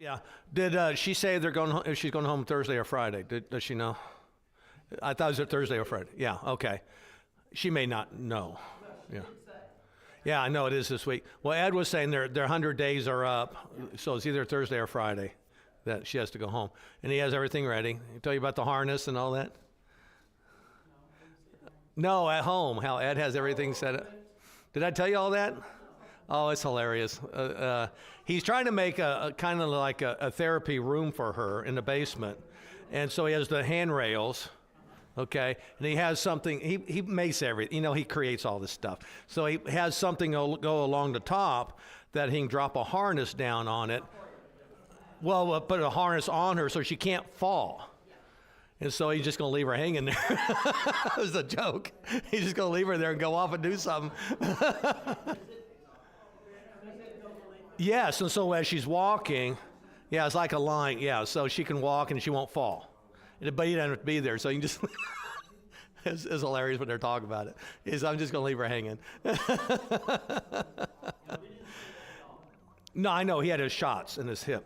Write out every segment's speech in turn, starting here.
Yeah. Did she say they're going? If she's going home Thursday or Friday? Does she know? I thought it was Thursday or Friday. Yeah. Okay. She may not know. Yeah. Yeah, I know it is this week. Well, Ed was saying their 100 days are up, so it's either Thursday or Friday that she has to go home, and he has everything ready. He tell you about the harness and all that. No, at home, how Ed has everything set up. Did I tell you all that? Oh, it's hilarious. He's trying to make a kind of like a therapy room for her in the basement. And so he has the handrails, okay? And he has something, he makes everything, he creates all this stuff. So he has something go along the top that he can drop a harness down on it. Well, we'll put a harness on her so she can't fall. And so he's just going to leave her hanging there. It was a joke. He's just going to leave her there and go off and do something. Yes, and so as she's walking, yeah, it's like a line, yeah, so she can walk and she won't fall. But you don't have to be there, so you can just, it's hilarious when they're talking about it. I'm just going to leave her hanging. No, I know, he had his shots in his hip.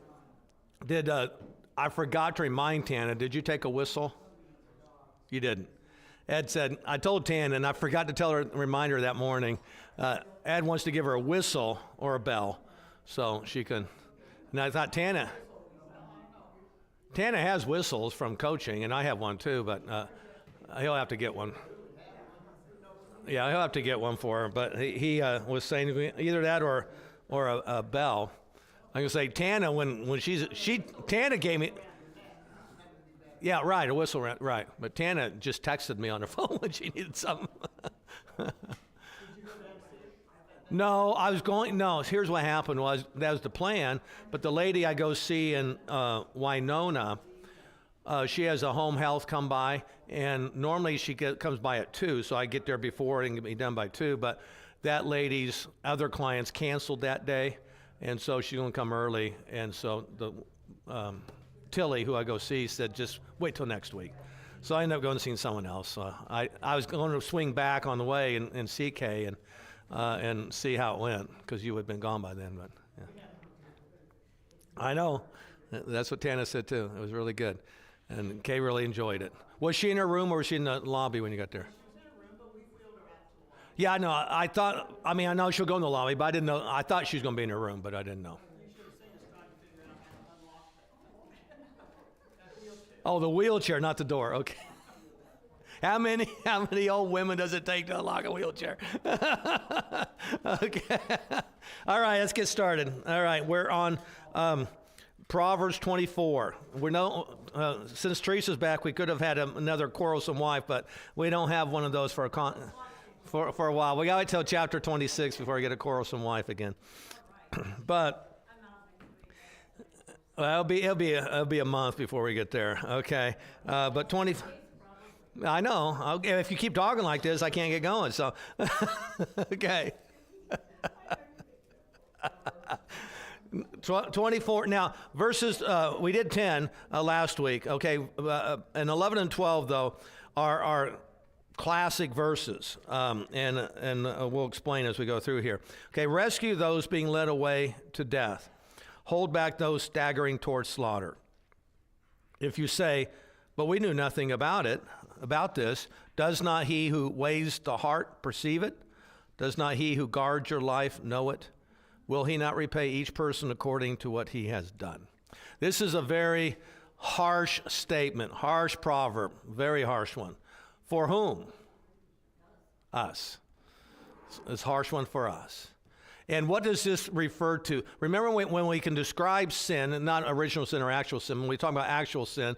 I forgot to remind Tana, did you take a whistle? You didn't. Ed said, I told Tana, and I forgot to tell her, remind her that morning, Ed wants to give her a whistle or a bell. So she can, and I thought Tana has whistles from coaching, and I have one too, but he'll have to get one. Yeah, he'll have to get one for her, but he was saying to me, either that or a bell. I'm going to say, Tana, when Tana gave me, yeah, right, a whistle, right, but Tana just texted me on her phone when she needed something. No, here's what happened that was the plan, but the lady I go see in Winona, she has a home health come by, and normally she comes by at 2, so I get there before and can be done by 2, but that lady's other clients canceled that day, and so she's going to come early, and so the Tilly, who I go see, said just wait till next week. So I ended up going and seeing someone else. So I was going to swing back on the way in CK and see how it went, because you would have been gone by then. But yeah. I know. That's what Tana said too. It was really good. And Kay really enjoyed it. Was she in her room or was she in the lobby when you got there? She was in her room, but we wheeled her out to the lobby. Yeah, I know she'll go in the lobby, but I didn't know. I thought she was going to be in her room, but I didn't know. You should have seen us trying to figure out how to unlock that wheelchair. Oh, the wheelchair, not the door. Okay. How many old women does it take to unlock a wheelchair? Okay. All right, let's get started. All right, we're on Proverbs 24. Since Teresa's back, we could have had another quarrelsome wife, but we don't have one of those for a while. We got to wait till chapter 26 before we get a quarrelsome wife again. But well, it'll be a month before we get there. Okay, but 20. I know. If you keep talking like this, I can't get going. So, okay. 24. Now, verses, we did 10 last week. Okay. And 11 and 12, though, are classic verses. And we'll explain as we go through here. Okay. Rescue those being led away to death. Hold back those staggering towards slaughter. If you say, but we knew nothing about this, does not he who weighs the heart perceive it? Does not he who guards your life know it? Will he not repay each person according to what he has done? This is a very harsh statement, harsh proverb, very harsh one. For whom? Us. It's a harsh one for us. And what does this refer to? Remember when we can describe sin, and not original sin or actual sin, when we talk about actual sin,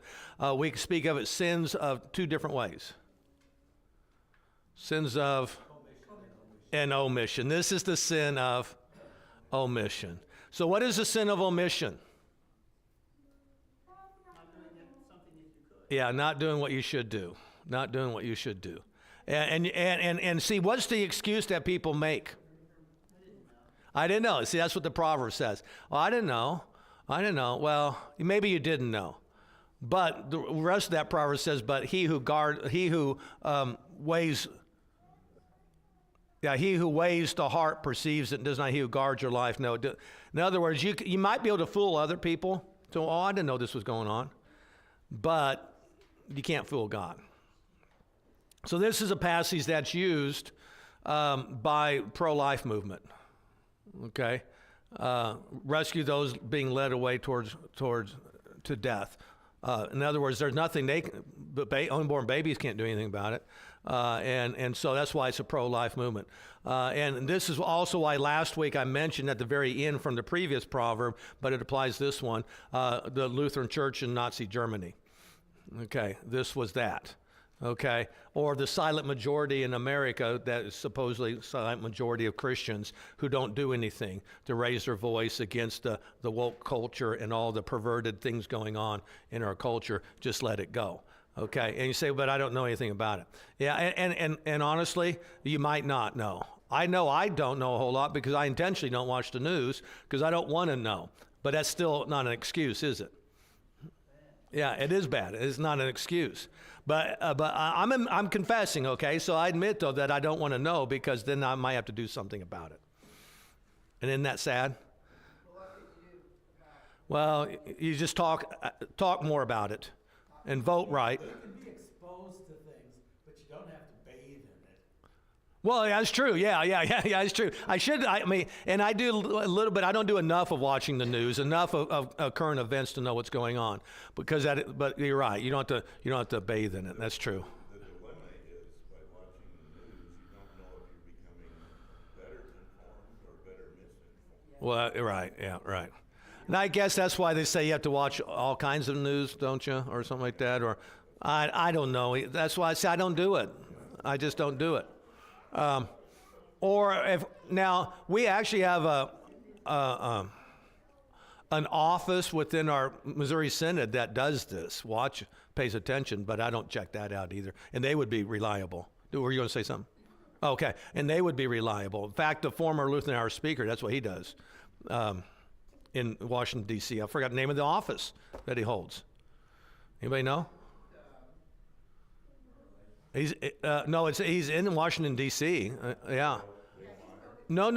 we can speak of it sins of two different ways. Sins of and omission. This is the sin of omission. So what is the sin of omission? Not doing something that you could. Yeah, not doing what you should do. Not doing what you should do. And see, what's the excuse that people make? I didn't know. See, that's what the proverb says. Well, I didn't know. Well, maybe you didn't know. But the rest of that proverb says, but he who weighs Yeah, he who weighs the heart perceives it, and does not he who guards your life know it. In other words, you might be able to fool other people. So, oh, I didn't know this was going on. But you can't fool God. So this is a passage that's used by pro-life movement. Okay? Rescue those being led away towards to death. In other words, there's nothing unborn babies can't do anything about it. And so that's why it's a pro-life movement. And this is also why last week I mentioned at the very end from the previous proverb, but it applies this one, the Lutheran Church in Nazi Germany. Okay, this was that. Okay, or the silent majority in America, that is supposedly silent majority of Christians who don't do anything to raise their voice against the woke culture and all the perverted things going on in our culture. Just let it go. Okay, and you say, but I don't know anything about it. Yeah, and honestly, you might not know. I know I don't know a whole lot because I intentionally don't watch the news because I don't want to know. But that's still not an excuse, is it? Yeah, it is bad. It's not an excuse. But I'm confessing, okay? So I admit, though, that I don't want to know because then I might have to do something about it. And isn't that sad? Well, you just talk more about it and vote right. You can be exposed to things, but you don't have to bathe in it. Well, yeah, that's true. Yeah, it's true. I mean, and I do a little bit. I don't do enough of watching the news, enough of current events to know what's going on. But you're right. You don't have to bathe in it. That's true. The dilemma is by watching the news, you don't know if you're becoming better informed or better misinformed. Well, right. Yeah, right. And I guess that's why they say you have to watch all kinds of news, don't you, or something like that. Or I don't know. That's why I say I don't do it. I just don't do it. Or if now we actually have an office within our Missouri Synod that does this, pays attention, but I don't check that out either. And they would be reliable. Were you going to say something? Okay, and they would be reliable. In fact, the former Lutheran Hour speaker, that's what he does in Washington, D.C. I forgot the name of the office that he holds. Anybody know? He's in Washington, D.C. Yeah. No.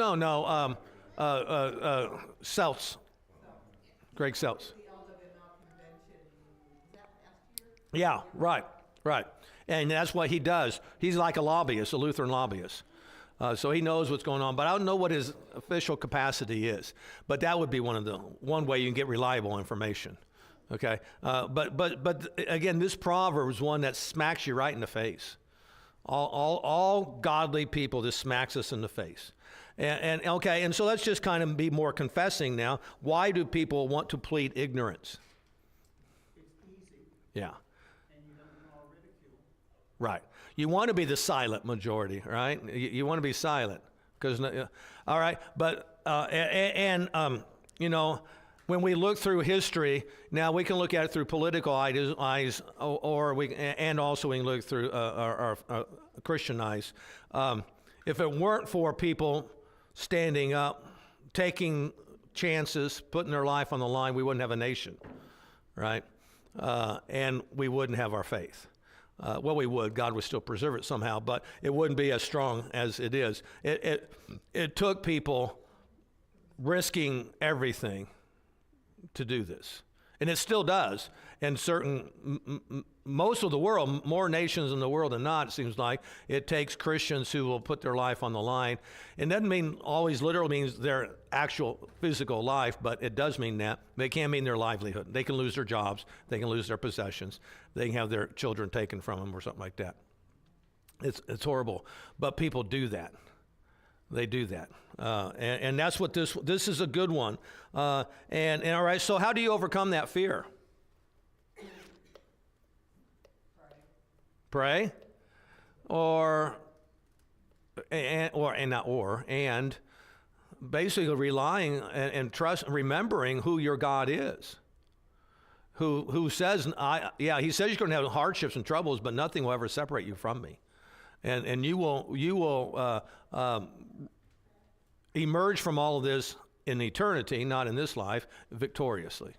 Seltz. Greg Seltz. Yeah, right. And that's what he does. He's like a lobbyist, a Lutheran lobbyist. So he knows what's going on, but I don't know what his official capacity is. But that would be one way you can get reliable information. Okay, but again, this proverb is one that smacks you right in the face. All godly people, this smacks us in the face. And so let's just kind of be more confessing now. Why do people want to plead ignorance? It's easy, Yeah. and you don't call ridicule. Right. You want to be the silent majority, right? You want to be silent. All right. But, when we look through history, now we can look at it through political eyes, or we can look through our Christian eyes. If it weren't for people standing up, taking chances, putting their life on the line, we wouldn't have a nation, right? And we wouldn't have our faith. Well, we would. God would still preserve it somehow, but it wouldn't be as strong as it is. It took people risking everything to do this, and it still does. And most of the world, more nations in the world than not, it seems like, it takes Christians who will put their life on the line. And doesn't mean always literally means their actual physical life, but it does mean that. They can mean their livelihood. They can lose their jobs. They can lose their possessions. They can have their children taken from them or something like that. It's horrible, but people do that. They do that, and that's what this is a good one. And all right, so how do you overcome that fear? Pray, and basically relying and trust, remembering who your God is. Who says, he says you're going to have hardships and troubles, but nothing will ever separate you from me. And you will emerge from all of this in eternity, not in this life, victoriously.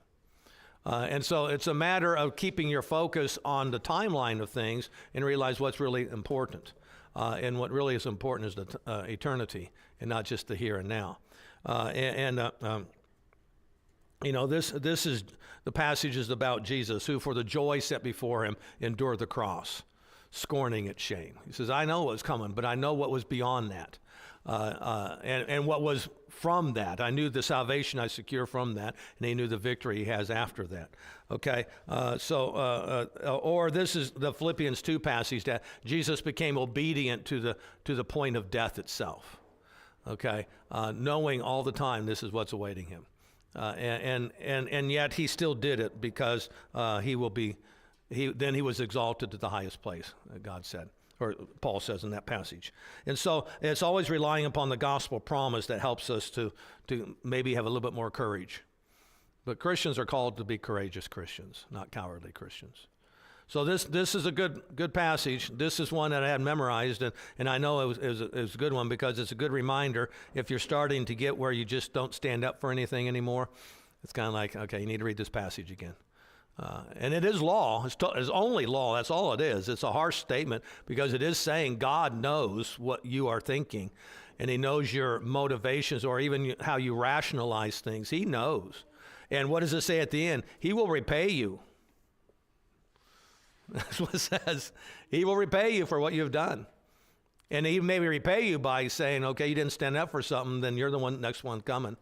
And so it's a matter of keeping your focus on the timeline of things and realize what's really important. And what really is important is the eternity and not just the here and now. This is the passage is about Jesus, who for the joy set before him endured the cross, scorning its shame. He says, I know what's coming, but I know what was beyond that. And what was from that. I knew the salvation I secure from that, and he knew the victory he has after that. Okay, or this is the Philippians 2 passage that Jesus became obedient to the point of death itself. Okay, knowing all the time this is what's awaiting him, and yet he still did it because he was exalted to the highest place. God said. Or Paul says in that passage. And so it's always relying upon the gospel promise that helps us to maybe have a little bit more courage. But Christians are called to be courageous Christians, not cowardly Christians. So this is a good passage. This is one that I had memorized, and I know it was a good one because it's a good reminder if you're starting to get where you just don't stand up for anything anymore. It's kind of like, okay, you need to read this passage again. And it is law. It's only law. That's all it is. It's a harsh statement because it is saying God knows what you are thinking, and he knows your motivations or even how you rationalize things. He knows. And what does it say at the end? He will repay you. That's what it says. He will repay you for what you've done. And he maybe repay you by saying, okay, you didn't stand up for something, then you're the next one coming.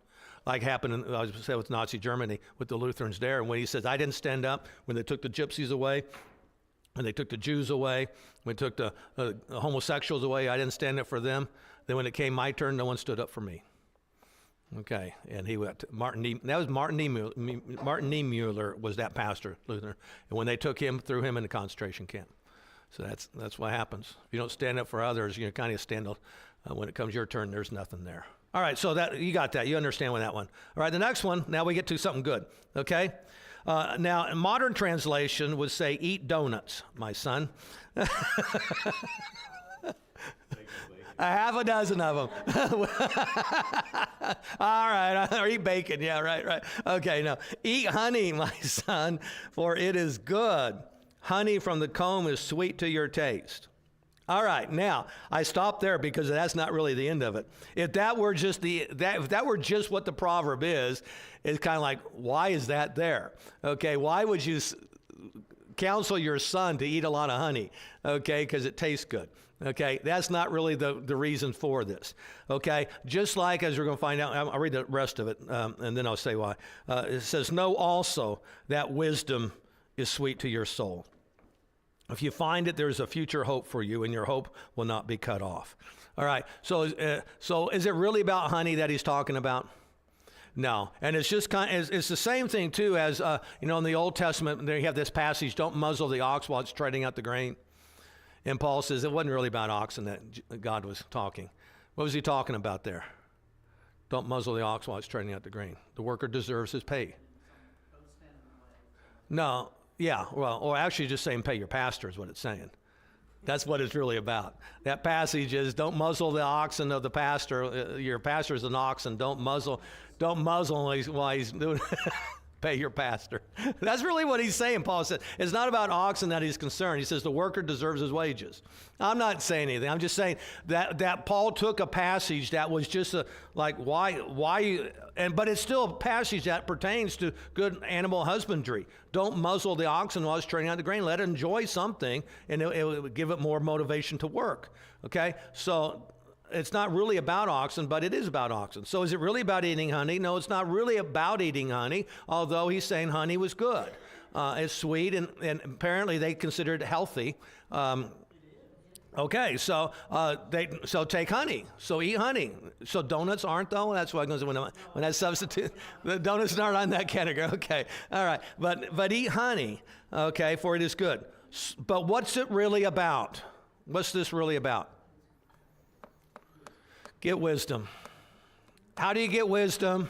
Like happened with Nazi Germany with the Lutherans there. And when he says, I didn't stand up when they took the gypsies away, when they took the Jews away, when they took the homosexuals away, I didn't stand up for them. Then when it came my turn, no one stood up for me. Okay, and he went, Martin Niemöller was that pastor, Luther. And when they took him, threw him in a concentration camp. So that's what happens. If you don't stand up for others, you kind of stand when it comes your turn, there's nothing there. All right, so that you got that. You understand with that one. All right, the next one, now we get to something good, okay? Now, a modern translation would say, eat donuts, my son. A half a dozen of them. All right, or eat bacon. Yeah, right. Okay, no. Eat honey, my son, for it is good. Honey from the comb is sweet to your taste. All right, now I stopped there because that's not really the end of it. If that were just what the proverb is, it's kind of like, why is that there? Okay, why would you counsel your son to eat a lot of honey? Okay, because it tastes good. Okay, that's not really the reason for this. Okay, just like as we're going to find out, I'll read the rest of it, and then I'll say why. It says, know also that wisdom is sweet to your soul. If you find it, there's a future hope for you, and your hope will not be cut off. All right, so is it really about honey that he's talking about? No, and it's just it's the same thing too as in the Old Testament. There you have this passage: "Don't muzzle the ox while it's treading out the grain." And Paul says it wasn't really about oxen that God was talking. What was he talking about there? Don't muzzle the ox while it's treading out the grain. The worker deserves his pay. No. Yeah, well, or actually just saying pay your pastor is what it's saying. That's what it's really about. That passage is don't muzzle the oxen of the pastor. Your pastor is an oxen. Don't muzzle while he's doing pay your pastor. That's really what he's saying, Paul said. It's not about oxen that he's concerned. He says the worker deserves his wages. I'm not saying anything. I'm just saying that Paul took a passage that was just why, but it's still a passage that pertains to good animal husbandry. Don't muzzle the oxen while it's treading out the grain. Let it enjoy something, and it will give it more motivation to work. Okay? So it's not really about oxen, but it is about oxen. So is it really about eating honey? No, it's not really about eating honey, although he's saying honey was good. It's sweet, and apparently they considered it healthy. Okay, so take honey. So eat honey. So donuts aren't, though? That's why I goes when I substitute. The donuts aren't on that category. Okay, all right. But eat honey, okay, for it is good. But what's it really about? What's this really about? Get wisdom. How do you get wisdom?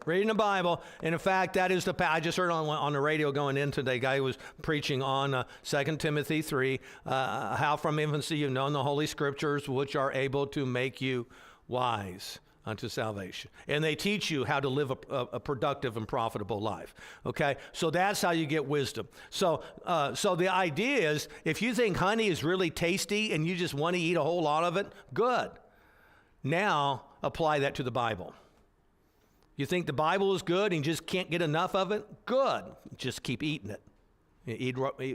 Reading the Bible. And in fact, that is I just heard on the radio going in today, a guy was preaching on 2 Timothy 3, how from infancy you've known the Holy Scriptures, which are able to make you wise unto salvation. And they teach you how to live a productive and profitable life. Okay? So that's how you get wisdom. So the idea is, if you think honey is really tasty and you just want to eat a whole lot of it, good. Now apply that to the Bible. You think the Bible is good and you just can't get enough of it? Good. Just keep eating it.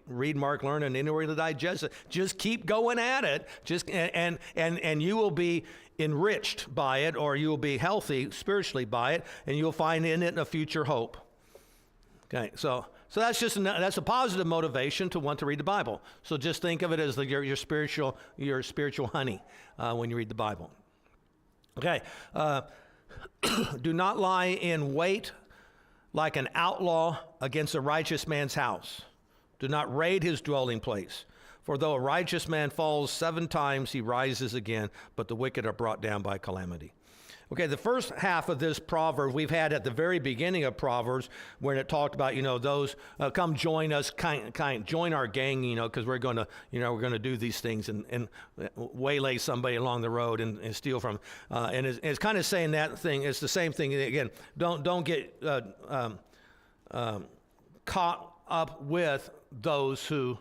Read, mark, learn, and anywhere to digest it. Just keep going at it. And you will be enriched by it, or you will be healthy spiritually by it, and you'll find in it a future hope. Okay, so that's a positive motivation to want to read the Bible. So just think of it as your spiritual honey when you read the Bible. Okay, do not lie in wait like an outlaw against a righteous man's house. Do not raid his dwelling place. For though a righteous man falls 7 times, he rises again, but the wicked are brought down by calamity. Okay, the first half of this proverb we've had at the very beginning of Proverbs, when it talked about, those come join us, join our gang, because we're going to do these things and waylay somebody along the road and steal from. And it's kind of saying that thing. It's the same thing again. Don't get caught up with those who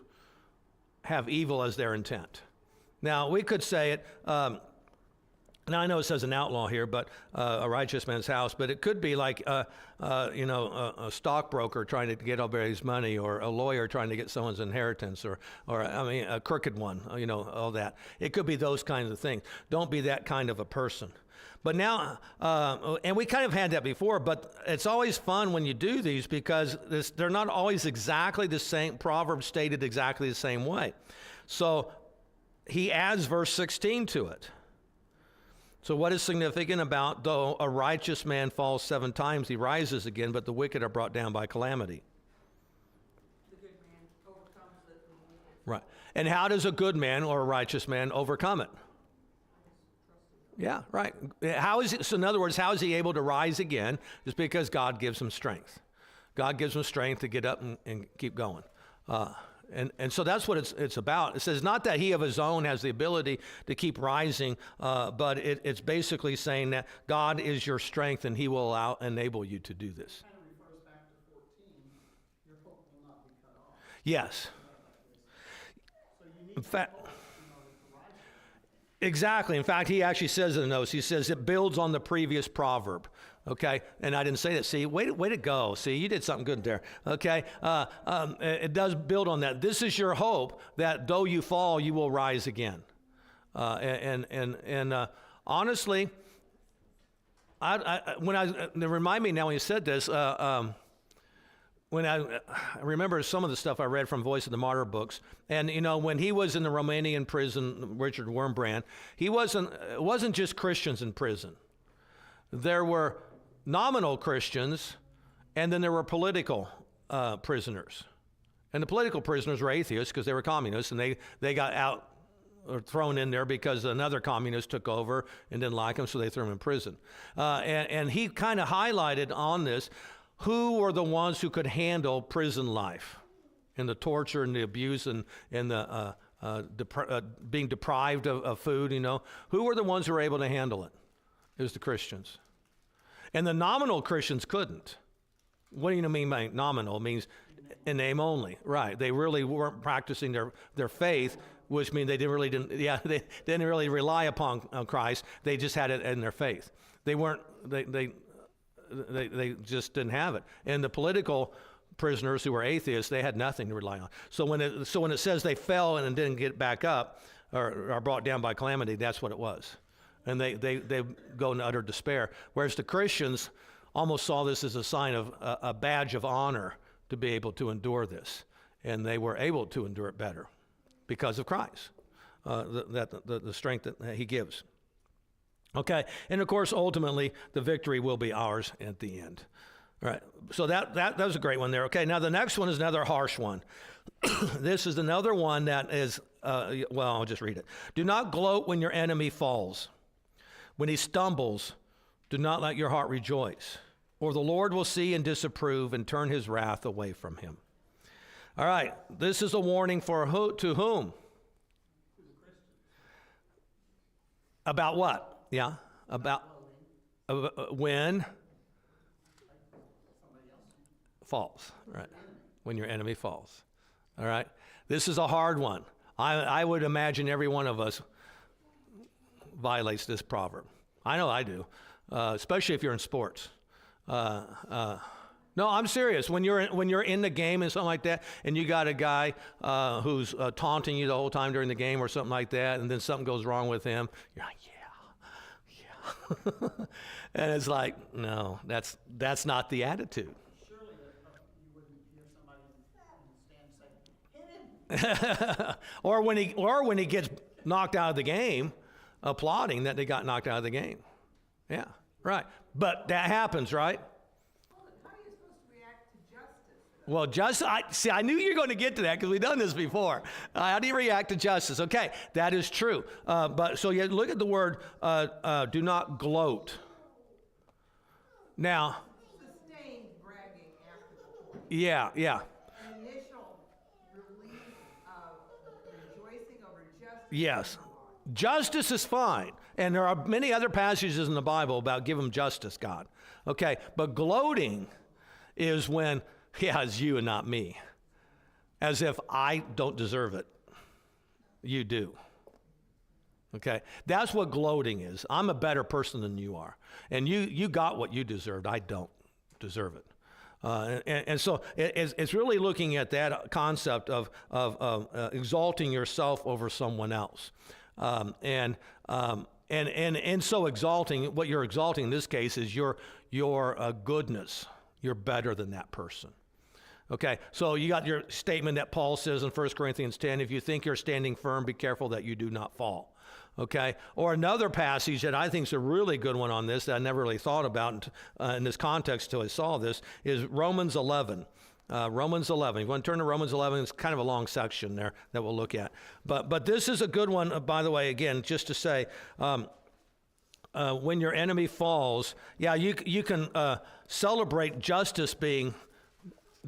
have evil as their intent. Now, we could say it, now I know it says an outlaw here, but a righteous man's house, but it could be like, a stockbroker trying to get everybody's money, or a lawyer trying to get someone's inheritance, or a crooked one, all that. It could be those kinds of things. Don't be that kind of a person. But now, and we kind of had that before, but it's always fun when you do these, because they're not always exactly the same, Proverbs stated exactly the same way. So he adds verse 16 to it. So what is significant about, though a righteous man falls 7 times, he rises again, but the wicked are brought down by calamity. The good man overcomes it. Right. And how does a good man or a righteous man overcome it? Yeah, right. So in other words, how is he able to rise again? It's because God gives him strength. God gives him strength to get up and keep going. And so that's what it's about. It says not that he of his own has the ability to keep rising, but it's basically saying that God is your strength and he will enable you to do this. Kind of refers back to 14, your hope will not be cut off. Yes. So you need In fact, to rise. exactly. In fact, he actually says in the notes, he says it builds on the previous proverb. Okay, and I didn't say that. See, way to go. See, you did something good there. Okay, it does build on that. This is your hope that though you fall, you will rise again. Honestly, remind me now when you said this. When I remember some of the stuff I read from Voice of the Martyr books, and when he was in the Romanian prison, Richard Wurmbrand, it wasn't just Christians in prison. There were nominal Christians, and then there were political prisoners. And the political prisoners were atheists because they were communists, and they got out or thrown in there because another communist took over and didn't like them, so they threw them in prison. And he kind of highlighted on this who were the ones who could handle prison life and the torture and the abuse and the being deprived of food, Who were the ones who were able to handle it? It was the Christians. And the nominal Christians couldn't. What do you mean by nominal? It means in name only. Right. They really weren't practicing their faith, which means they didn't really rely upon Christ. They just had it in their faith. They just didn't have it. And the political prisoners who were atheists, they had nothing to rely on. So when it says they fell and didn't get back up or are brought down by calamity, that's what it was. And they go into utter despair. Whereas the Christians almost saw this as a sign of a badge of honor to be able to endure this. And they were able to endure it better because of Christ, the strength that he gives. Okay, and of course, ultimately, the victory will be ours at the end. All right, so that was a great one there. Okay, now the next one is another harsh one. This is another one that is, I'll just read it. Do not gloat when your enemy falls. When he stumbles, do not let your heart rejoice, or the Lord will see and disapprove and turn his wrath away from him. All right, this is a warning to whom? About what? Yeah, about When falls, right? When your enemy falls. All right? This is a hard one. I would imagine every one of us violates this proverb. I know I do, especially if you're in sports. No, I'm serious. When you're in the game and something like that, and you got a guy who's taunting you the whole time during the game or something like that, and then something goes wrong with him, you're like, yeah. And it's like, no, that's not the attitude. Surely you wouldn't hear somebody in the stand say, hit him. or when he gets knocked out of the game, applauding that they got knocked out of the game. Yeah, right. But that happens, right? How are you supposed to react to justice? Well, I knew you were going to get to that because we've done this before. How do you react to justice? Okay, that is true. But so you look at the word, do not gloat. Now, Sustained bragging after the point. yeah. An initial release of rejoicing over justice. Yes. Justice is fine. And there are many other passages in the Bible about give him justice, God. Okay, but gloating is when, yeah, it's you and not me. As if I don't deserve it. You do. Okay, that's what gloating is. I'm a better person than you are. And you got what you deserved. I don't deserve it. And so it's really looking at that concept of exalting yourself over someone else. And so exalting, what you're exalting in this case is your goodness. You're better than that person. Okay, so you got your statement that Paul says in 1 Corinthians 10, if you think you're standing firm, be careful that you do not fall. Okay, or another passage that I think is a really good one on this that I never really thought about in this context until I saw this is Romans 11. Romans 11. You want to turn to Romans 11? It's kind of a long section there that we'll look at. But this is a good one, by the way, again, just to say, when your enemy falls, yeah, you can celebrate justice being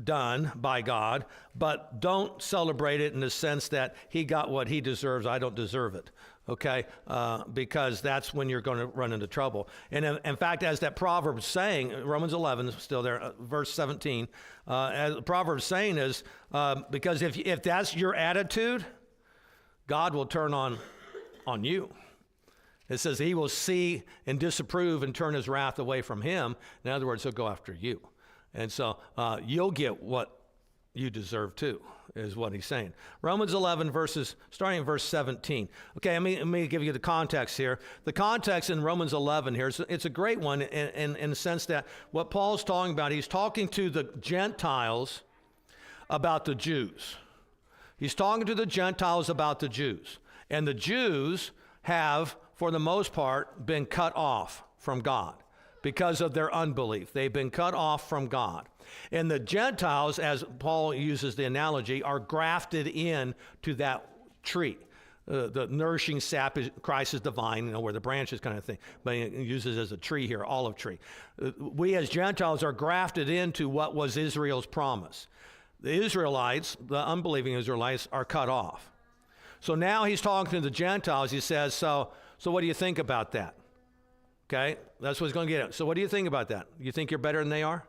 done by God, but don't celebrate it in the sense that he got what he deserves, I don't deserve it. Okay, because that's when you're going to run into trouble. And in fact, as that proverb is saying, Romans 11 is still there, verse 17, as the proverb is saying is, because if that's your attitude, God will turn on you. It says he will see and disapprove and turn his wrath away from him. In other words, he'll go after you. And so you'll get what you deserve too, is what he's saying. Romans 11 starting in verse 17. Okay, let me give you the context here. The context in Romans 11 here, it's a great one in the sense that what Paul's talking about, he's talking to the Gentiles about the Jews. He's talking to the Gentiles about the Jews. And the Jews have, for the most part, been cut off from God because of their unbelief. They've been cut off from God. And the Gentiles, as Paul uses the analogy, are grafted in to that tree. The nourishing sap is Christ is divine, where the branches kind of thing. But he uses it as a tree here, olive tree. We as Gentiles are grafted into what was Israel's promise. The Israelites, the unbelieving Israelites, are cut off. So now he's talking to the Gentiles. He says, so what do you think about that? Okay, that's what he's going to get at. So what do you think about that? You think you're better than they are?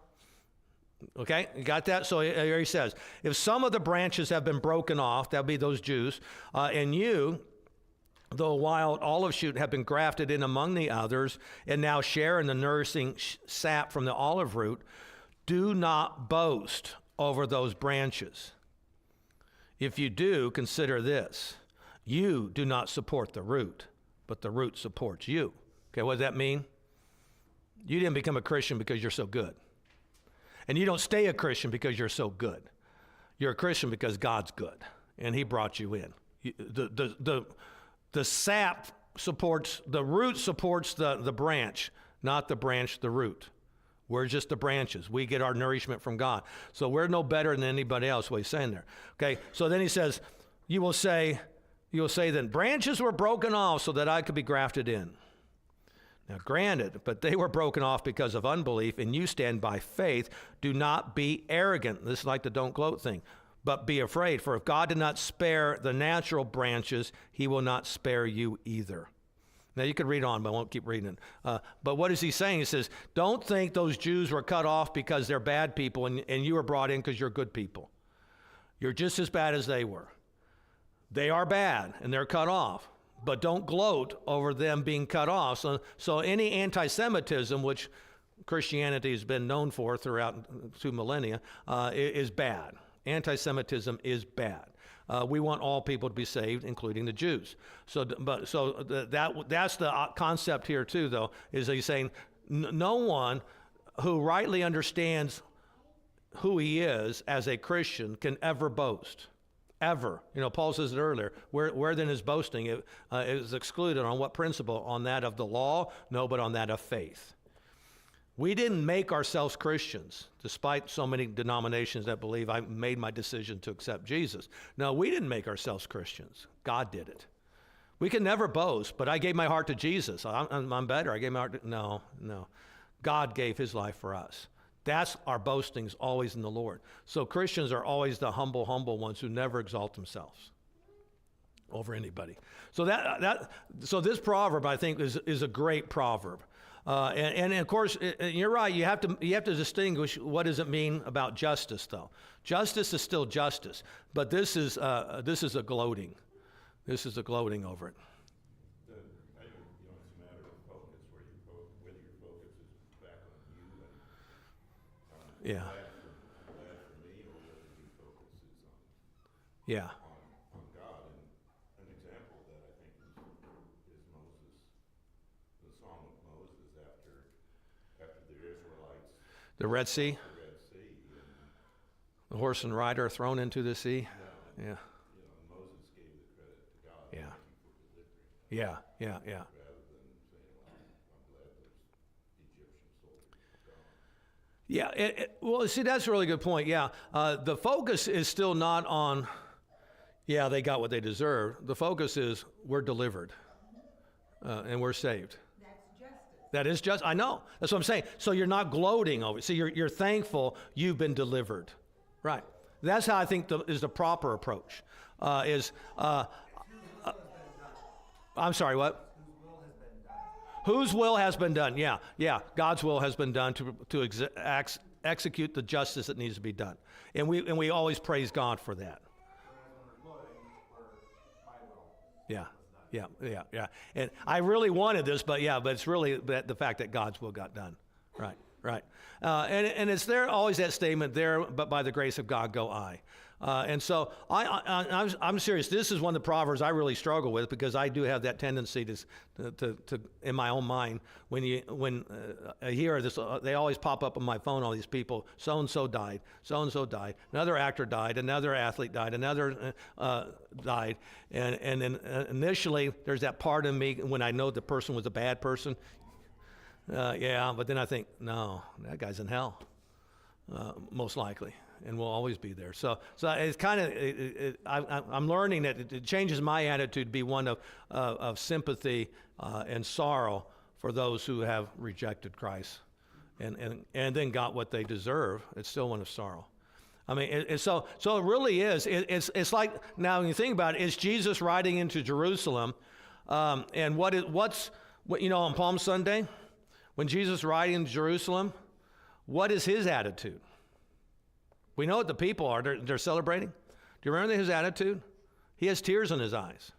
Okay, you got that? So here he says, if some of the branches have been broken off, that would be those Jews, and you, though a wild olive shoot, have been grafted in among the others, and now share in the nourishing sap from the olive root, do not boast over those branches. If you do, consider this. You do not support the root, but the root supports you. Okay, what does that mean? You didn't become a Christian because you're so good. And you don't stay a Christian because you're so good. You're a Christian because God's good, and he brought you in. The sap supports, the root supports the branch, not the branch the root. We're just the branches. We get our nourishment from God. So we're no better than anybody else, what he's saying there. Okay, so then he says, you will say then, branches were broken off so that I could be grafted in. Now, granted, but they were broken off because of unbelief, and you stand by faith. Do not be arrogant. This is like the don't gloat thing. But be afraid, for if God did not spare the natural branches, he will not spare you either. Now, you could read on, but I won't keep reading it. But what is he saying? He says, don't think those Jews were cut off because they're bad people and you were brought in because you're good people. You're just as bad as they were. They are bad and they're cut off, but don't gloat over them being cut off. So any anti-Semitism, which Christianity has been known for throughout 2 millennia, is bad. Anti-Semitism is bad. We want all people to be saved, including the Jews. That's the concept here too, though, is he's saying no one who rightly understands who he is as a Christian can ever boast. Ever. Paul says it earlier. Where then is boasting? It is excluded. On what principle? On that of the law? No, but on that of faith. We didn't make ourselves Christians, despite so many denominations that believe I made my decision to accept Jesus. No, we didn't make ourselves Christians. God did it. We can never boast, but I gave my heart to Jesus. I'm better. I gave my heart to... No. God gave his life for us. That's our boastings always in the Lord. So Christians are always the humble ones who never exalt themselves over anybody. So this proverb, I think, is a great proverb. And of course, you're right. You have to distinguish what does it mean about justice, though. Justice is still justice, but this is a gloating. This is a gloating over it. I think, it's a matter of focus, whether your focus is back on you and Yeah. glad for me, or whether your focus is Yeah. on God. And an example of that, I think, is Moses, the Song of Moses after the Israelites, The Red Sea, the Red Sea, and the horse and rider thrown into the sea. Yeah. Moses gave the credit to God. Yeah. Thank you for delivering, Yeah. rather than saying, well, I'm glad those Egyptian soldiers are gone. Yeah, well, see, that's a really good point. Yeah, the focus is still not on, they got what they deserve. The focus is we're delivered and we're saved. That's justice. That is just, I know. That's what I'm saying. So you're not gloating over it. See, you're thankful you've been delivered. Right. That's how I think is the proper approach. I'm sorry, what? Whose will has been done? Yeah. God's will has been done to execute the justice that needs to be done, and we always praise God for that. Yeah. And I really wanted this, but it's really the fact that God's will got done. Right. And it's there always that statement there, but by the grace of God go I. And so I'm serious. This is one of the proverbs I really struggle with because I do have that tendency to in my own mind when I hear this, they always pop up on my phone. All these people, so and so died, another actor died, another athlete died, another died, and then initially there's that part of me when I know the person was a bad person. But then I think, no, that guy's in hell, most likely. And will always be there. So it's kind of, I'm learning that it changes my attitude to be one of sympathy and sorrow for those who have rejected Christ and then got what they deserve. It's still one of sorrow. I mean, so it really is. It's like, now when you think about it, it's Jesus riding into Jerusalem, and what's on Palm Sunday, when Jesus riding into Jerusalem, what is his attitude? We know what the people are. They're celebrating. Do you remember his attitude? He has tears in his eyes.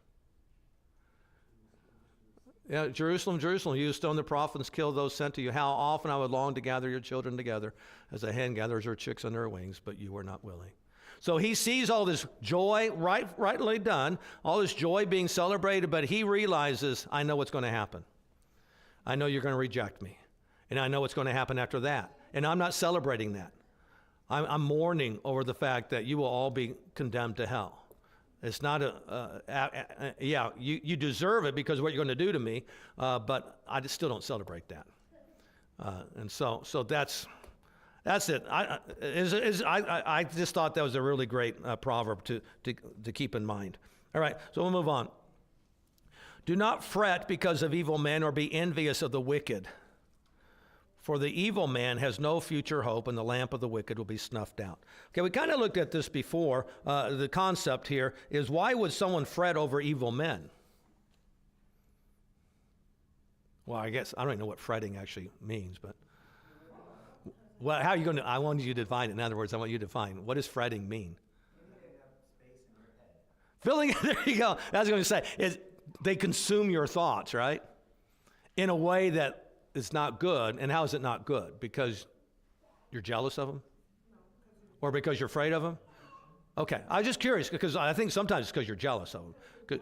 Yeah, Jerusalem, you who stone the prophets, kill those sent to you. How often I would long to gather your children together as a hen gathers her chicks under her wings, but you were not willing. So he sees all this joy, rightly done, all this joy being celebrated, but he realizes, I know what's going to happen. I know you're going to reject me. And I know what's going to happen after that. And I'm not celebrating that. I'm mourning over the fact that you will all be condemned to hell. It's not you deserve it because of what you're going to do to me, but I still don't celebrate that. And so that's it. I just thought that was a really great proverb to keep in mind. All right, so we'll move on. Do not fret because of evil men or be envious of the wicked. For the evil man has no future hope, and the lamp of the wicked will be snuffed out. Okay, we kind of looked at this before. The concept here is, why would someone fret over evil men? Well, I guess I don't even know what fretting actually means, but well, how are you going to? I want you to define it. In other words, I want you to define what does fretting mean. Filling. There you go. I was going to say is they consume your thoughts, right? In a way that is not good. And how is it not good? Because you're jealous of them, or because you're afraid of them? Okay, I was just curious because I think sometimes it's because you're jealous of them. Good.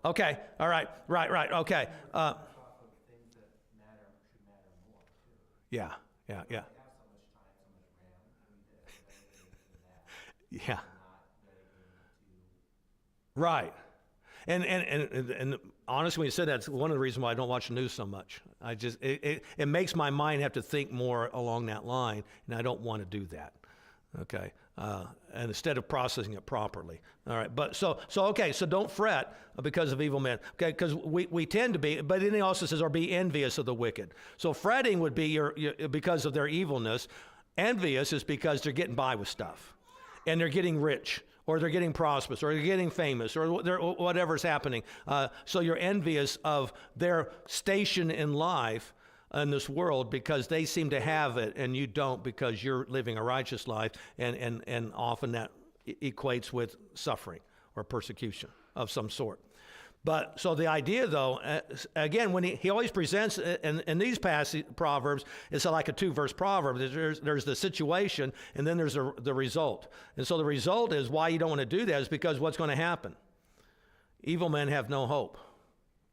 Okay, all right, right, okay. Yeah. Yeah. Right. And honestly, when you said that, it's one of the reasons why I don't watch the news so much. It makes my mind have to think more along that line, and I don't want to do that. Okay. And instead of processing it properly. All right. But so don't fret because of evil men. Okay. Because we tend to be, but then he also says, or be envious of the wicked. So fretting would be your because of their evilness. Envious is because they're getting by with stuff and they're getting rich or they're getting prosperous or they're getting famous or whatever's happening. So you're envious of their station in life in this world because they seem to have it and you don't because you're living a righteous life, and often that equates with suffering or persecution of some sort. But so the idea, though, again, when he always presents in these proverbs, it's like a 2-verse proverb. There's the situation, and then there's the result. And so the result is why you don't want to do that is because what's going to happen? Evil men have no hope,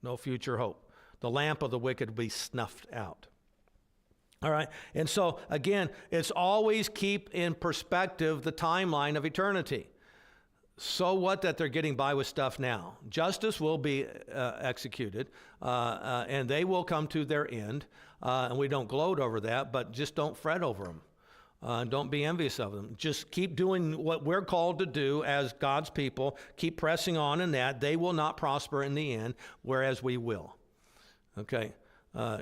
no future hope. The lamp of the wicked will be snuffed out. All right? And so, again, it's always keep in perspective the timeline of eternity. So what that they're getting by with stuff now? Justice will be executed, and they will come to their end. And we don't gloat over that, but just don't fret over them. Don't be envious of them. Just keep doing what we're called to do as God's people. Keep pressing on in that. They will not prosper in the end, whereas we will. Okay,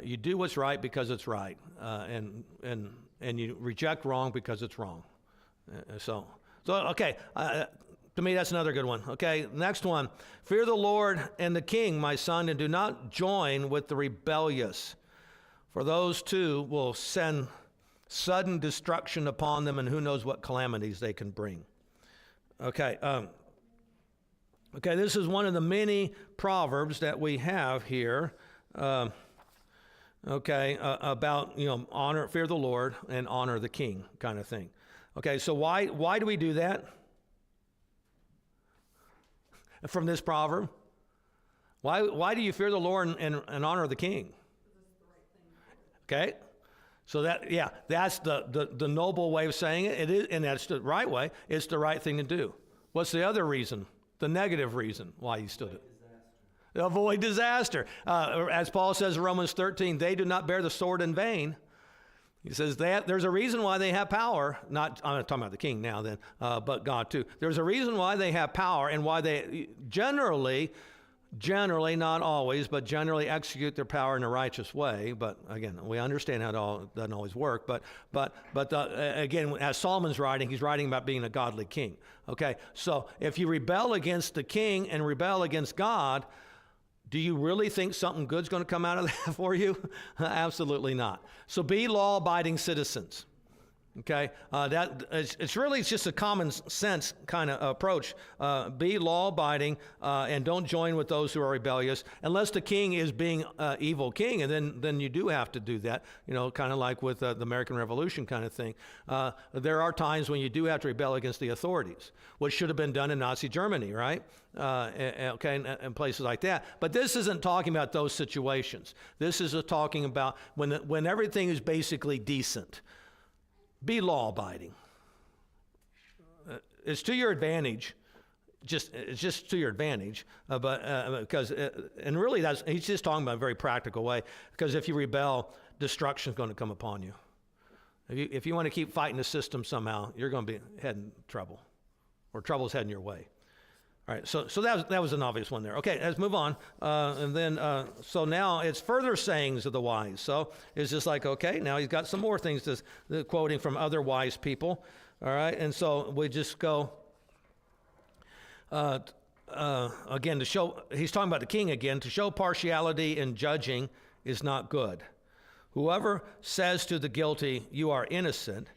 you do what's right because it's right, and you reject wrong because it's wrong. So okay, to me that's another good one. Okay, next one: fear the Lord and the King, my son, and do not join with the rebellious, for those two will send sudden destruction upon them, and who knows what calamities they can bring. Okay. Okay, this is one of the many proverbs that we have here. About honor, fear the Lord, and honor the King, kind of thing. Okay, so why do we do that? From this proverb, why do you fear the Lord and honor the King? Okay, so that's the noble way of saying it. It is, and that's the right way. It's the right thing to do. What's the other reason? The negative reason why you still do it? Avoid disaster. As Paul says in Romans 13, they do not bear the sword in vain. He says that there's a reason why they have power. I'm not talking about the king now then, but God too. There's a reason why they have power and why they generally, not always, but generally execute their power in a righteous way. But again, we understand how it all doesn't always work. But again, as Solomon's writing, he's writing about being a godly king. Okay, so if you rebel against the king and rebel against God, do you really think something good's going to come out of that for you? Absolutely not. So be law-abiding citizens. Okay, it's just a common sense kind of approach. Be law-abiding and don't join with those who are rebellious, unless the king is being evil king, and then you do have to do that. Kind of like with the American Revolution kind of thing. There are times when you do have to rebel against the authorities, which should have been done in Nazi Germany, right? And places like that. But this isn't talking about those situations. This is talking about when everything is basically decent. Be law-abiding. It's to your advantage. It's just to your advantage. Because really, he's just talking about a very practical way. Because if you rebel, destruction is going to come upon you. If you want to keep fighting the system somehow, you're going to be heading trouble, or trouble's heading your way. All right, so that was an obvious one there. Okay, let's move on. So now it's further sayings of the wise. So it's just like, okay, now he's got some more things quoting from other wise people. All right, and so we just go, again, to show, he's talking about the king again, to show partiality in judging is not good. Whoever says to the guilty, you are innocent,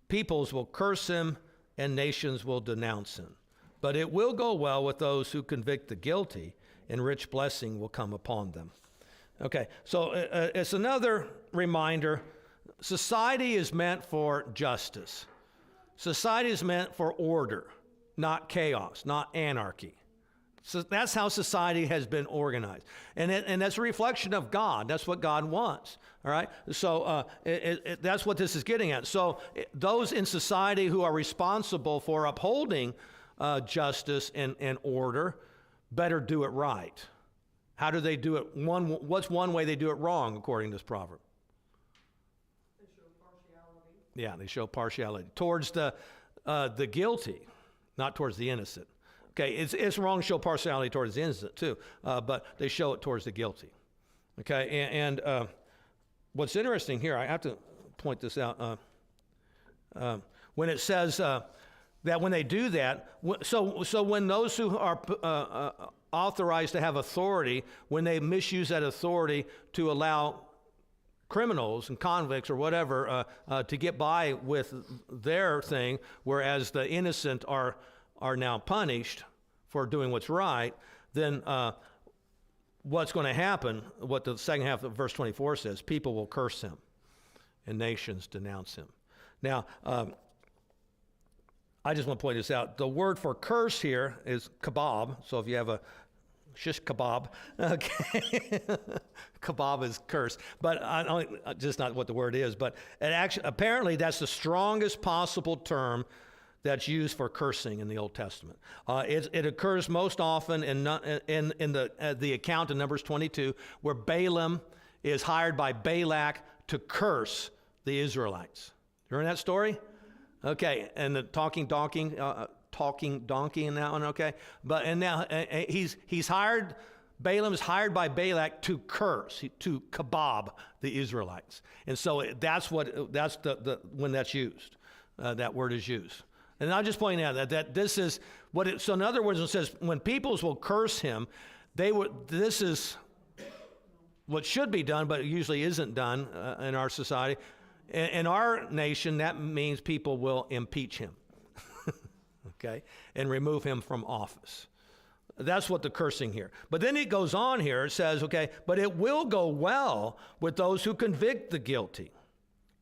peoples will curse him and nations will denounce him. But it will go well with those who convict the guilty, and rich blessing will come upon them. Okay, so it's another reminder. Society is meant for justice. Society is meant for order, not chaos, not anarchy. So that's how society has been organized. And that's a reflection of God. That's what God wants. All right? So that's what this is getting at. So those in society who are responsible for upholding justice and order better do it right. How do they do it? What's one way they do it wrong, according to this proverb? They show partiality. Yeah, they show partiality towards the guilty, not towards the innocent. Okay, it's wrong to show partiality towards the innocent too, but they show it towards the guilty. Okay, and what's interesting here, I have to point this out. When it says that when they do that, so when those who are authorized to have authority, when they misuse that authority to allow criminals and convicts or whatever to get by with their thing, whereas the innocent are now punished for doing what's right, then what's going to happen, what the second half of verse 24 says, people will curse him and nations denounce him. Now, I just want to point this out. The word for curse here is kebab. So if you have a shish kebab, okay, kebab is curse. But just not what the word is. But apparently that's the strongest possible term that's used for cursing in the Old Testament. It occurs most often in the account in Numbers 22, where Balaam is hired by Balak to curse the Israelites. You remember that story? Okay, and the talking donkey in that one. Okay, and now he's hired. Balaam's hired by Balak to curse, to kebab the Israelites, and so that's the when that's used. That word is used. And I'll just point out that this is what it, so in other words, it says when peoples will curse him, this is what should be done, but it usually isn't done in our society. In our nation, that means people will impeach him, okay, and remove him from office. That's what the cursing here. But then it goes on here, it says, okay, but it will go well with those who convict the guilty,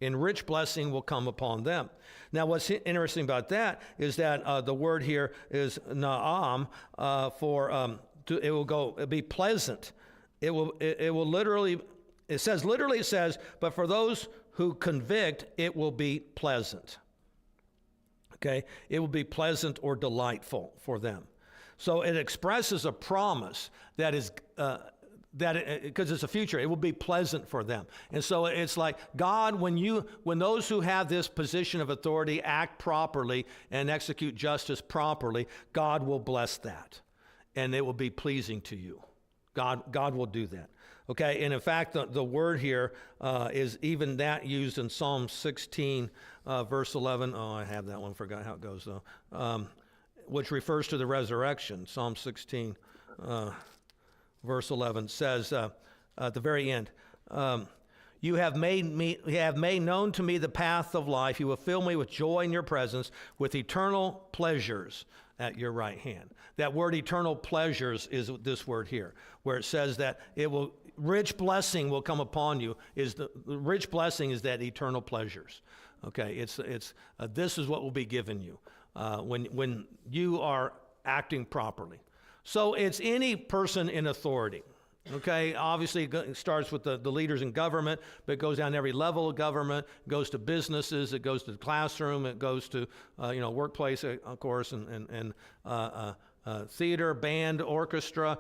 and rich blessing will come upon them. Now, what's interesting about that is that the word here is na'am it'll be pleasant. It will literally, it says, but for those who convict, it will be pleasant. Okay? It will be pleasant or delightful for them. So it expresses a promise that is, because it's a future, it will be pleasant for them. And so it's like God, when those who have this position of authority act properly and execute justice properly, God will bless that. And it will be pleasing to you. God will do that. Okay, and in fact, the word here is even that used in Psalm 16, verse 11. Oh, I have that one, forgot how it goes though. Which refers to the resurrection. Psalm 16, verse 11 says at the very end, you have made known to me the path of life. You will fill me with joy in your presence, with eternal pleasures at your right hand. That word eternal pleasures is this word here, where it says that rich blessing will come upon you. The rich blessing is that eternal pleasures. Okay, this is what will be given you when you are acting properly. So it's any person in authority. Okay, obviously it starts with the leaders in government, but it goes down every level of government. It goes to businesses. It goes to the classroom. It goes to workplace, of course, and theater, band, orchestra,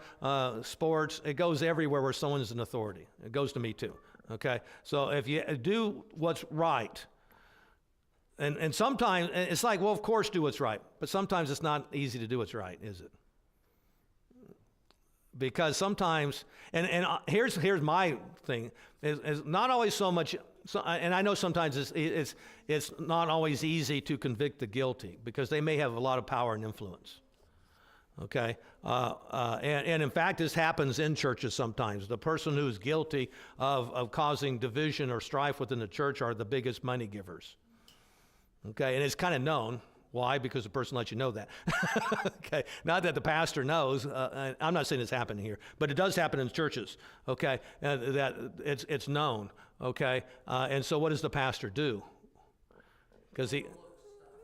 sports. It goes everywhere where someone is an authority. It goes to me too. Okay, so if you do what's right, and sometimes it's like, well, of course, do what's right, but sometimes it's not easy to do what's right, is it? Because sometimes, and here's my thing, is not always so much, and I know sometimes it's not always easy to convict the guilty because they may have a lot of power and influence. Okay, and in fact, this happens in churches sometimes. The person who's guilty of causing division or strife within the church are the biggest money givers. Okay, and it's kind of known. Why? Because the person lets you know that. Okay, not that the pastor knows. I'm not saying it's happening here, but it does happen in churches. Okay, that it's known. Okay, and so what does the pastor do? Because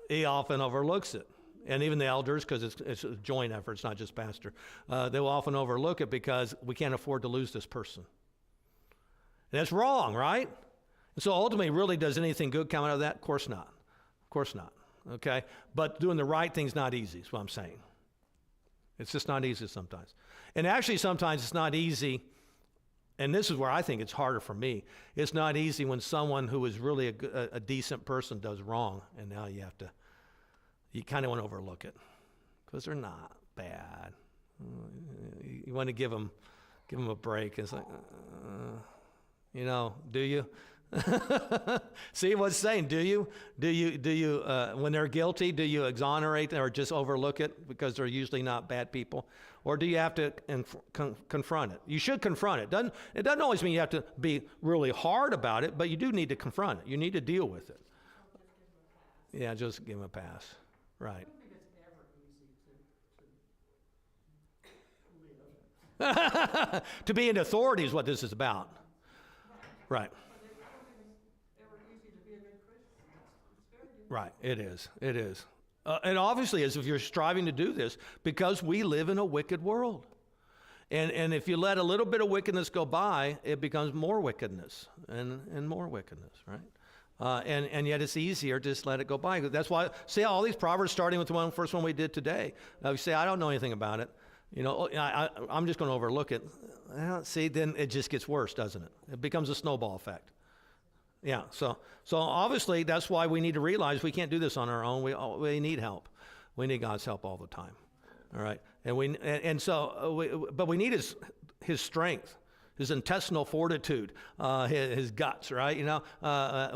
he often overlooks it. And even the elders, because it's a joint effort, it's not just pastor, they will often overlook it because we can't afford to lose this person. And that's wrong, right? And so ultimately, really, does anything good come out of that? Of course not. Of course not. Okay? But doing the right thing's not easy, is what I'm saying. It's just not easy sometimes. And actually, sometimes it's not easy, and this is where I think it's harder for me. It's not easy when someone who is really a decent person does wrong, and now you kind of want to overlook it because they're not bad. You want to give them a break. It's like, do you? See what it's saying? Do you, when they're guilty, do you exonerate or just overlook it because they're usually not bad people? Or do you have to confront it? You should confront it. It doesn't always mean you have to be really hard about it, but you do need to confront it. You need to deal with it. Yeah, just give them a pass. Right. I don't think it's ever easy to live. To be an authority is what this is about. Right. But I don't think it's ever easy to be a good Christian. It's very difficult. Right. It is. And obviously, as if you're striving to do this, because we live in a wicked world. And if you let a little bit of wickedness go by, it becomes more wickedness and more wickedness, right? And yet it's easier to just let it go by. That's why, see all these proverbs, starting with the first one we did today. You say, I don't know anything about it. I'm just going to overlook it. Well, see, then it just gets worse, doesn't it? It becomes a snowball effect. Yeah, so obviously that's why we need to realize we can't do this on our own. We need help. We need God's help all the time. All right, but we need His strength, His intestinal fortitude, his guts, right?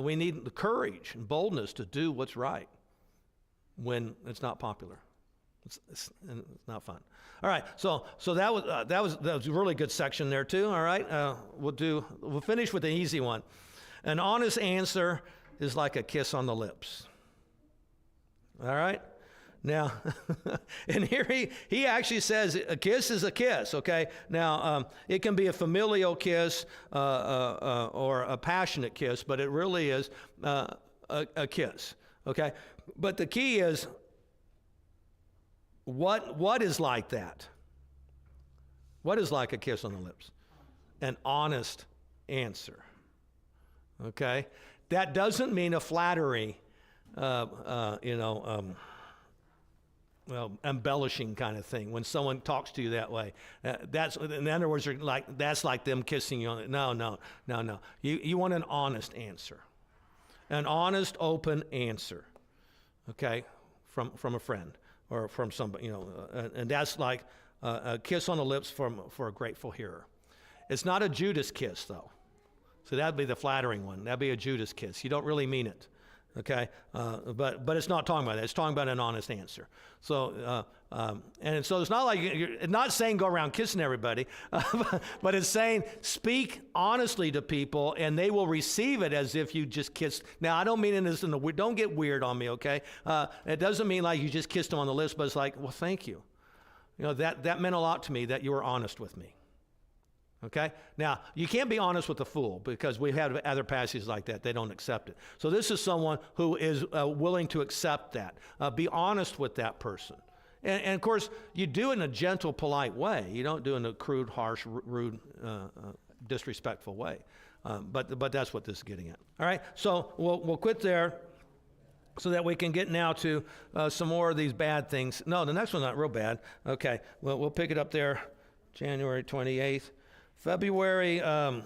We need the courage and boldness to do what's right when it's not popular. It's not fun. All right, so that was a really good section there too. All right, we'll finish with the easy one. An honest answer is like a kiss on the lips. All right. Now, and here he actually says a kiss is a kiss, okay? Now, it can be a familial kiss or a passionate kiss, but it really is a kiss, okay? But the key is, what is like that? What is like a kiss on the lips? An honest answer, okay? That doesn't mean a flattery, embellishing kind of thing. When someone talks to you that way, that's in other words, that's like them kissing you on it. No. You want an honest answer, an honest, open answer, okay, from a friend or from somebody, and that's like a kiss on the lips for a grateful hearer. It's not a Judas kiss though, so that'd be the flattering one. That'd be a Judas kiss. You don't really mean it. Okay, but it's not talking about that. It's talking about an honest answer. So, and so it's not like you're not saying go around kissing everybody, but it's saying speak honestly to people, and they will receive it as if you just kissed. Now, I don't mean this don't get weird on me, okay? It doesn't mean like you just kissed them on the lips, but it's like, well, thank you. That meant a lot to me that you were honest with me. Okay? Now, you can't be honest with a fool because we have other passages like that. They don't accept it. So this is someone who is willing to accept that. Be honest with that person. And of course, you do it in a gentle, polite way. You don't do it in a crude, harsh, rude, disrespectful way. But that's what this is getting at. All right? So we'll quit there so that we can get now to some more of these bad things. No, the next one's not real bad. Okay. Well, we'll pick it up there January 28th. February, 11th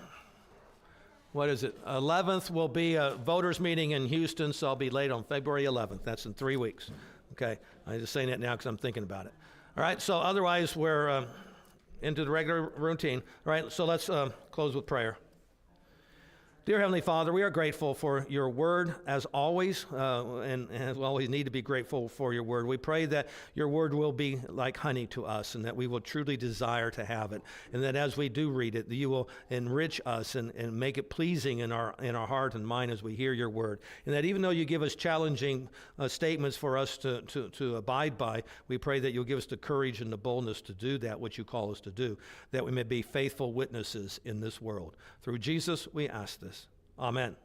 will be a voters meeting in Houston, so I'll be late on February 11th. That's in 3 weeks. Okay, I'm just saying that now because I'm thinking about it. All right, so otherwise we're into the regular routine. All right, so let's close with prayer. Dear Heavenly Father, we are grateful for your word as always, and we always need to be grateful for your word. We pray that your word will be like honey to us and that we will truly desire to have it. And that as we do read it, that you will enrich us and make it pleasing in our heart and mind as we hear your word. And that even though you give us challenging statements for us to abide by, we pray that you'll give us the courage and the boldness to do that which you call us to do, that we may be faithful witnesses in this world. Through Jesus, we ask this. Amen.